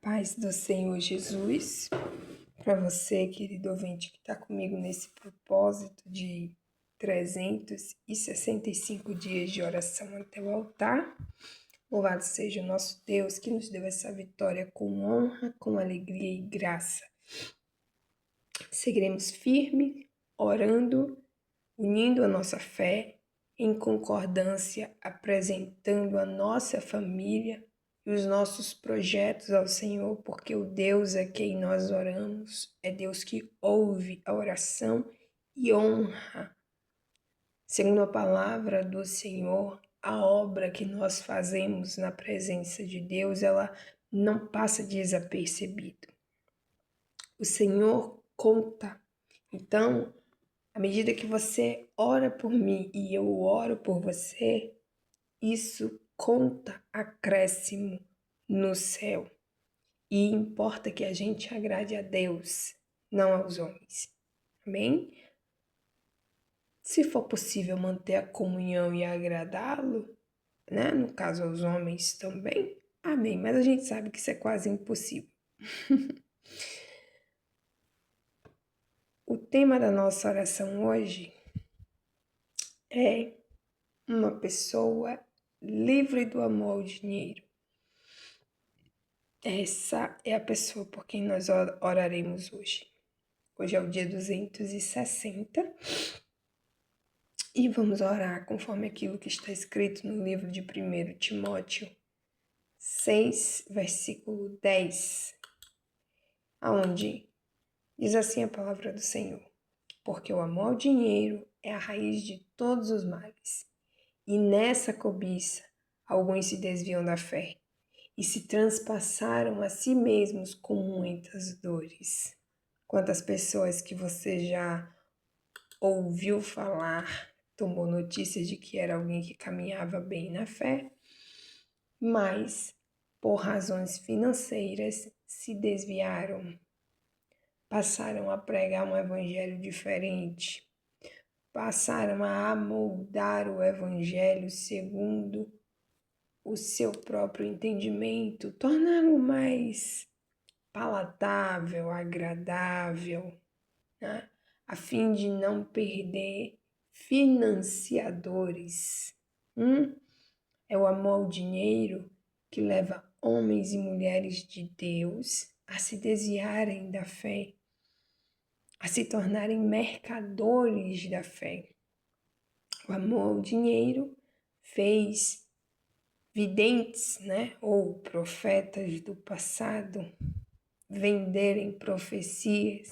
Paz do Senhor Jesus, para você, querido ouvinte, que está comigo nesse propósito de 365 dias de oração até o altar. Louvado seja o nosso Deus que nos deu essa vitória com honra, com alegria e graça. Seguiremos firme, orando, unindo a nossa fé, em concordância, apresentando a nossa família e os nossos projetos ao Senhor, porque o Deus a quem nós oramos é Deus que ouve a oração e honra. Segundo a palavra do Senhor, a obra que nós fazemos na presença de Deus, ela não passa desapercebido. O Senhor conta. Então, à medida que você ora por mim e eu oro por você, isso conta acréscimo no céu. E importa que a gente agrade a Deus, não aos homens. Amém? Se for possível manter a comunhão e agradá-lo, né? No caso aos homens também, amém. Mas a gente sabe que isso é quase impossível. O tema da nossa oração hoje é uma pessoa livre do amor ao dinheiro. Essa é a pessoa por quem nós oraremos hoje. Hoje é o dia 260 e vamos orar conforme aquilo que está escrito no livro de 1 Timóteo 6, versículo 10, aonde diz assim a palavra do Senhor: porque o amor ao dinheiro é a raiz de todos os males, e nessa cobiça alguns se desviam da fé e se transpassaram a si mesmos com muitas dores. Quantas pessoas que você já ouviu falar, tomou notícia de que era alguém que caminhava bem na fé, mas por razões financeiras se desviaram, passaram a pregar um evangelho diferente, passaram a amoldar o evangelho segundo o seu próprio entendimento, tornaram mais palatável, agradável, né? A fim de não perder financiadores. É o amor ao dinheiro que leva homens e mulheres de Deus a se desviarem da fé, a se tornarem mercadores da fé. O amor ao dinheiro fez videntes, né, ou profetas do passado venderem profecias,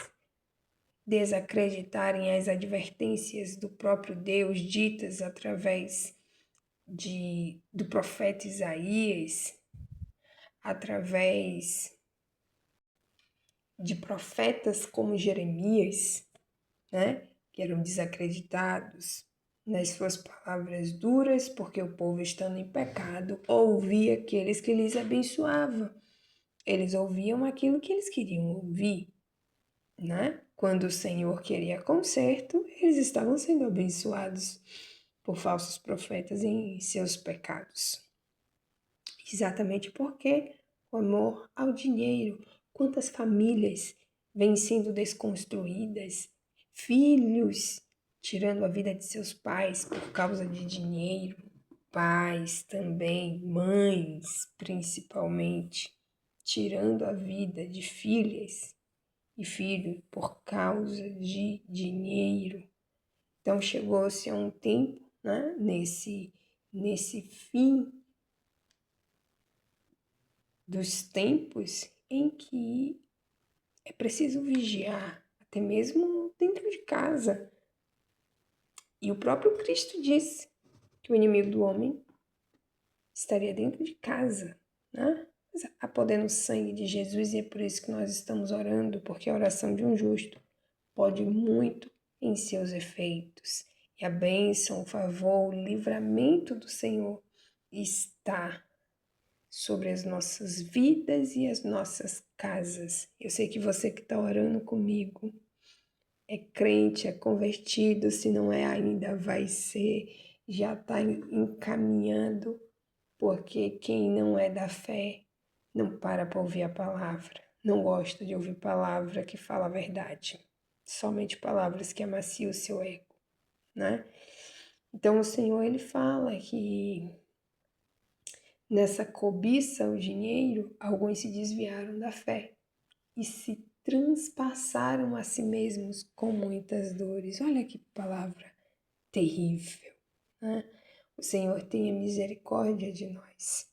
desacreditarem as advertências do próprio Deus ditas através do profeta Isaías, através de profetas como Jeremias, né, que eram desacreditados nas suas palavras duras, porque o povo, estando em pecado, ouvia aqueles que lhes abençoavam. Eles ouviam aquilo que eles queriam ouvir, né? Quando o Senhor queria conserto, eles estavam sendo abençoados por falsos profetas em seus pecados. Exatamente porque o amor ao dinheiro, quantas famílias vêm sendo desconstruídas, filhos tirando a vida de seus pais por causa de dinheiro, pais também, mães principalmente, tirando a vida de filhas e filhos por causa de dinheiro. Então chegou-se a um tempo, né, nesse fim dos tempos, em que é preciso vigiar, até mesmo dentro de casa. E o próprio Cristo disse que o inimigo do homem estaria dentro de casa, né? Mas há poder no sangue de Jesus e é por isso que nós estamos orando, porque a oração de um justo pode muito em seus efeitos. E a bênção, o favor, o livramento do Senhor está sobre as nossas vidas e as nossas casas. Eu sei que você que está orando comigo é crente, é convertido, se não é ainda, vai ser, já está encaminhando, porque quem não é da fé não para ouvir a palavra, não gosta de ouvir palavra que fala a verdade, somente palavras que amaciam o seu ego, né? Então o Senhor, ele fala que nessa cobiça ao dinheiro, alguns se desviaram da fé e se transpassaram a si mesmos com muitas dores. Olha que palavra terrível, né? O Senhor tenha misericórdia de nós.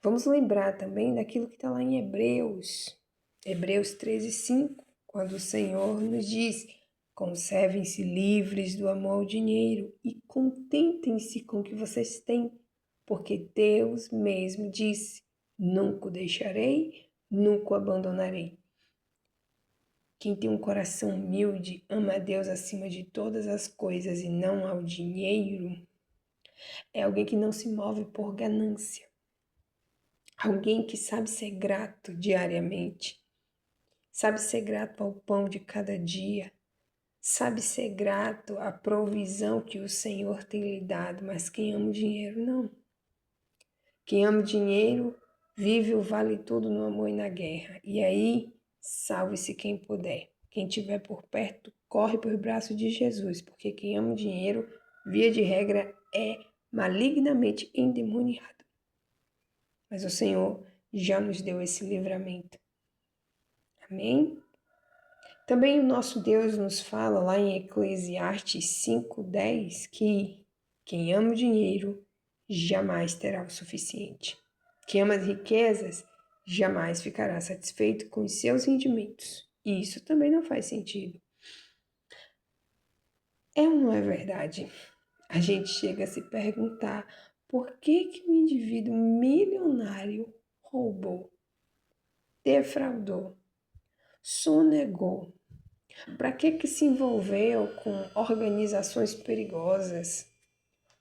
Vamos lembrar também daquilo que está lá em Hebreus 13:5, quando o Senhor nos diz: conservem-se livres do amor ao dinheiro e contentem-se com o que vocês têm, porque Deus mesmo disse: nunca o deixarei, nunca o abandonarei. Quem tem um coração humilde, ama a Deus acima de todas as coisas e não ao dinheiro, é alguém que não se move por ganância. Alguém que sabe ser grato diariamente, sabe ser grato ao pão de cada dia, sabe ser grato à provisão que o Senhor tem lhe dado, mas quem ama o dinheiro, não. Quem ama o dinheiro vive o vale tudo no amor e na guerra. E aí, salve-se quem puder. Quem estiver por perto, corre por braço de Jesus, porque quem ama o dinheiro, via de regra, é malignamente endemoniado. Mas o Senhor já nos deu esse livramento. Amém? Também o nosso Deus nos fala lá em Eclesiastes 5:10 que quem ama o dinheiro jamais terá o suficiente. Quem ama as riquezas jamais ficará satisfeito com os seus rendimentos. E isso também não faz sentido. É ou não é verdade? A gente chega a se perguntar por que um indivíduo milionário roubou, defraudou, sonegou. Para que se envolveu com organizações perigosas?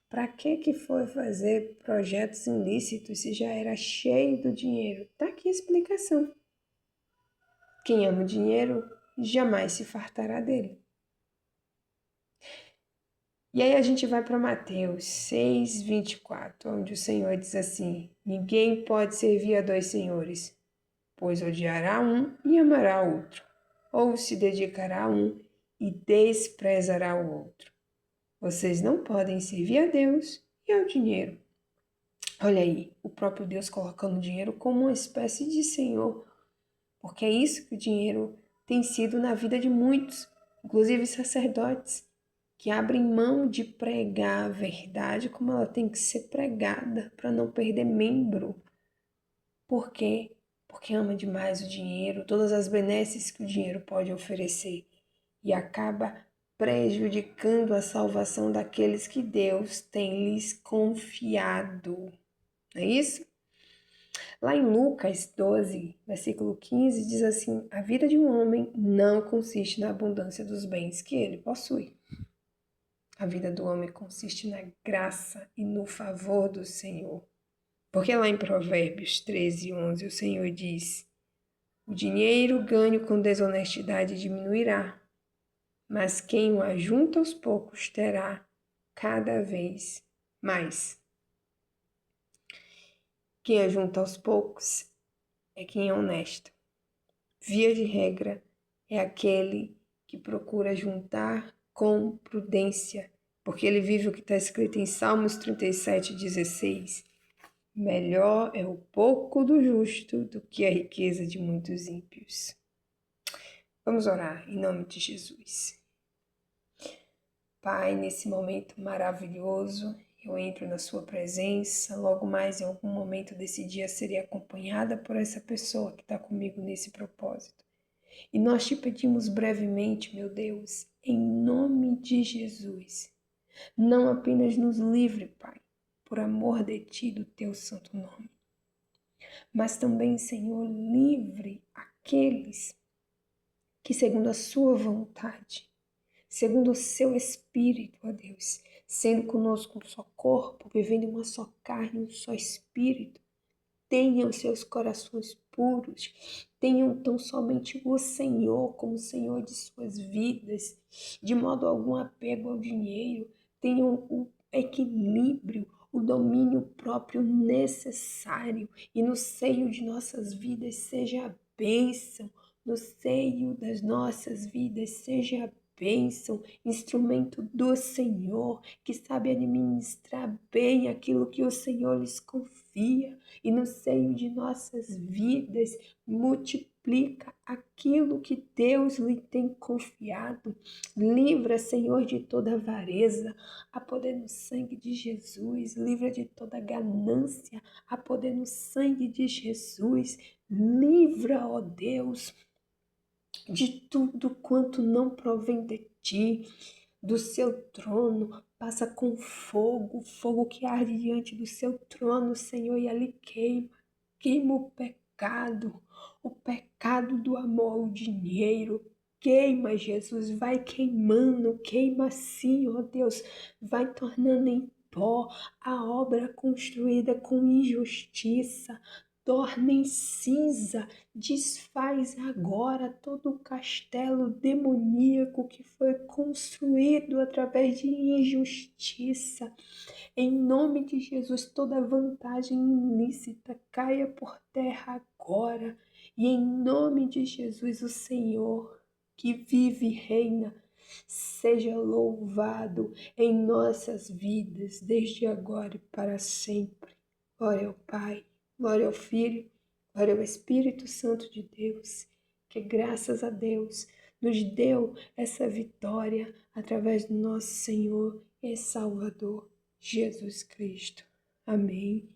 Para que foi fazer projetos ilícitos se já era cheio do dinheiro? Tá aqui a explicação. Quem ama o dinheiro jamais se fartará dele. E aí a gente vai para Mateus 6:24, onde o Senhor diz assim: ninguém pode servir a dois senhores, pois odiará um e amará o outro, ou se dedicará a um e desprezará o outro. Vocês não podem servir a Deus e ao dinheiro. Olha aí, o próprio Deus colocando o dinheiro como uma espécie de senhor, porque é isso que o dinheiro tem sido na vida de muitos, inclusive sacerdotes, que abrem mão de pregar a verdade como ela tem que ser pregada, para não perder membro. Por quê? Porque ama demais o dinheiro, todas as benesses que o dinheiro pode oferecer, e acaba prejudicando a salvação daqueles que Deus tem lhes confiado. Não é isso? Lá em Lucas 12, versículo 15, diz assim: a vida de um homem não consiste na abundância dos bens que ele possui. A vida do homem consiste na graça e no favor do Senhor. Porque lá em Provérbios 13:11, o Senhor diz: o dinheiro ganho com desonestidade diminuirá, mas quem o ajunta aos poucos terá cada vez mais. Quem ajunta aos poucos é quem é honesto. Via de regra, é aquele que procura juntar com prudência, porque ele vive o que está escrito em Salmos 37:16. Melhor é o pouco do justo do que a riqueza de muitos ímpios. Vamos orar em nome de Jesus. Pai, nesse momento maravilhoso, eu entro na sua presença. Logo mais, em algum momento desse dia, serei acompanhada por essa pessoa que está comigo nesse propósito. E nós te pedimos brevemente, meu Deus, em nome de Jesus, não apenas nos livre, Pai, por amor de Ti, do Teu santo nome, mas também, Senhor, livre aqueles que, segundo a Sua vontade, segundo o Seu Espírito, ó Deus, sendo conosco um só corpo, vivendo uma só carne, um só Espírito, tenham seus corações puros, tenham tão somente o Senhor como Senhor de suas vidas, de modo algum apego ao dinheiro, tenham o equilíbrio, o domínio próprio necessário e no seio de nossas vidas seja a bênção, no seio das nossas vidas seja a bênção, instrumento do Senhor, que sabe administrar bem aquilo que o Senhor lhes confia, e no seio de nossas vidas multiplica aquilo que Deus lhe tem confiado. Livra, Senhor, de toda avareza, a poder no sangue de Jesus. Livra de toda ganância, a poder no sangue de Jesus. Livra, ó Deus, de tudo quanto não provém de ti, do seu trono. Passa com fogo, fogo que arde diante do seu trono, Senhor, e ali queima, queima o pecado do amor ao dinheiro. Queima, Jesus, vai queimando, queima assim, ó Deus, vai tornando em pó a obra construída com injustiça, torna em cinza, desfaz agora todo o castelo demoníaco que foi construído através de injustiça. Em nome de Jesus, toda vantagem ilícita caia por terra agora. E em nome de Jesus, o Senhor, que vive e reina, seja louvado em nossas vidas, desde agora e para sempre. Glória ao Pai, glória ao Filho, glória ao Espírito Santo de Deus, que graças a Deus nos deu essa vitória através do nosso Senhor e Salvador Jesus Cristo. Amém